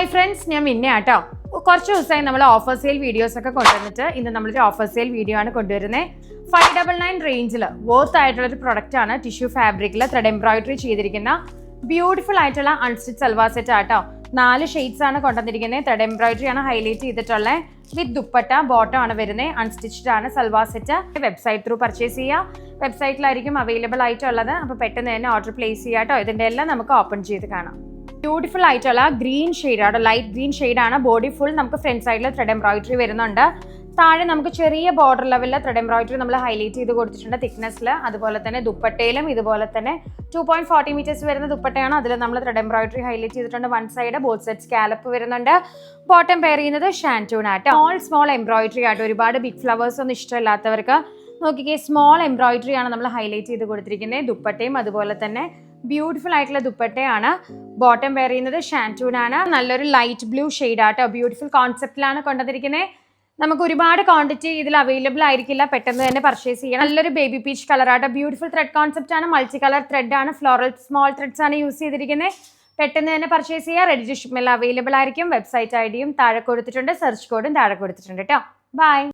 Hi friends, ഞാൻ മിന്നയാട്ടോ. കുറച്ച് ദിവസമായി നമ്മൾ ഓഫർ സെയിൽ വീഡിയോസ് ഒക്കെ കൊണ്ടുവന്നിട്ട് ഇന്ന് നമ്മളൊരു ഓഫർ സെയിൽ വീഡിയോ ആണ് കൊണ്ടുവരുന്നത്. 599 റേഞ്ചിൽ വർത്ത് ആയിട്ടുള്ളൊരു പ്രൊഡക്റ്റാണ്. ടിഷ്യൂ ഫാബ്രിക്കിൽ ത്രെഡ് എംബ്രോയിഡറി ചെയ്തിരിക്കുന്ന ബ്യൂട്ടിഫുൾ ആയിട്ടുള്ള അൺസ്റ്റിച്ച് സൽവാർ സെറ്റ് ആട്ടോ. 4 ഷെയ്ഡ്സ് ആണ് കൊണ്ടുവന്നിരിക്കുന്നത്. ത്രെഡ് എംബ്രോയിഡറി ആണ് ഹൈലൈറ്റ് ചെയ്തിട്ടുള്ളത്. വിത്ത് ദുപ്പട്ട ബോട്ടം ആണ് വരുന്നത്. അൺസ്റ്റിച്ച്ഡ് ആണ് salwar set. Website through purchase ചെയ്യുക. വെബ്സൈറ്റിലായിരിക്കും അവൈലബിൾ ആയിട്ടുള്ളത്. അപ്പോൾ പെട്ടെന്ന് തന്നെ ഓർഡർ പ്ലേസ് ചെയ്യുക കേട്ടോ. ഇതിൻ്റെ എല്ലാം നമുക്ക് ഓപ്പൺ ചെയ്ത് കാണാം. ബ്യൂട്ടിഫുൾ ആയിട്ടുള്ള ഗ്രീൻ ഷെയ്ഡാണ്, ലൈറ്റ് ഗ്രീൻ ഷെയ്ഡാണ്. ബോഡി ഫുൾ നമുക്ക് ഫ്രണ്ട് സൈഡിൽ ത്രെഡ് എംബ്രോയിഡറി വരുന്നുണ്ട്. താഴെ നമുക്ക് ചെറിയ ബോർഡർ ലെവലിൽ ത്രെഡ് എംബ്രോയിഡറി നമ്മൾ ഹൈലൈറ്റ് ചെയ്ത് കൊടുത്തിട്ടുണ്ട് തിക്നെസ്സിൽ. അതുപോലെ തന്നെ ദുപ്പട്ടയിലും ഇതുപോലെ തന്നെ 2.40 മീറ്റേഴ്സ് വരുന്ന ദുപ്പട്ടയാണ്. അതിൽ നമ്മൾ ത്രെഡ് എംബ്രോയിഡറി ഹൈലൈറ്റ് ചെയ്തിട്ടുണ്ട്. One side both side scallop വരുന്നുണ്ട്. ബോട്ടം പെയർ ചെയ്യുന്നത് ഷാൻറ്റൂൺ ആട്ടോ. സ്മോൾ എംബ്രോയിഡറി ആട്ടോ. ഒരുപാട് ബിഗ് ഫ്ലവേഴ്സ് ഒന്നും ഇഷ്ടമില്ലാത്തവർക്ക് നോക്കിക്കേ, സ്മോൾ എംബ്രോയിഡറി ആണ് നമ്മൾ ഹൈലൈറ്റ് ചെയ്ത് കൊടുത്തിരിക്കുന്നത്. ദുപ്പട്ടയും അതുപോലെ തന്നെ ബ്യൂട്ടിഫുൾ ആയിട്ടുള്ള ദുപ്പട്ടയാണ്. ബോട്ടം വെയർ ചെയ്യുന്നത് ഷാൻറ്റൂൺ ആണ്. നല്ലൊരു ലൈറ്റ് ബ്ലൂ ഷെയ്ഡ് ആട്ടോ. ബ്യൂട്ടിഫുൾ കോൺസെപ്റ്റിലാണ് കൊണ്ടുവന്നിരിക്കുന്നത്. നമുക്ക് ഒരുപാട് ക്വാണ്ടിറ്റി ഇതിൽ അവൈലബിൾ ആയിരിക്കില്ല. പെട്ടെന്ന് തന്നെ പർച്ചേസ് ചെയ്യണം. നല്ലൊരു ബേബി പീച്ച് കളർ ആട്ടോ. ബ്യൂട്ടിഫുൾ ത്രെഡ് കോൺസെപ്റ്റ് ആണ്. മൾട്ടി കളർ ത്രെഡ് ആണ്. ഫ്ലോറൽ സ്മോൾ ത്രെഡ്സ് ആണ് യൂസ് ചെയ്തിരിക്കുന്നത്. പെട്ടെന്ന് തന്നെ പർച്ചേസ് ചെയ്യുക. റെഡി ടു ഷിപ്മെന്റ് അവൈലബിൾ ആയിരിക്കും. വെബ്സൈറ്റ് ഐഡിയും താഴെ കൊടുത്തിട്ടുണ്ട്. സെർച്ച് കോഡും താഴെ കൊടുത്തിട്ടുണ്ട് കേട്ടോ. ബൈ.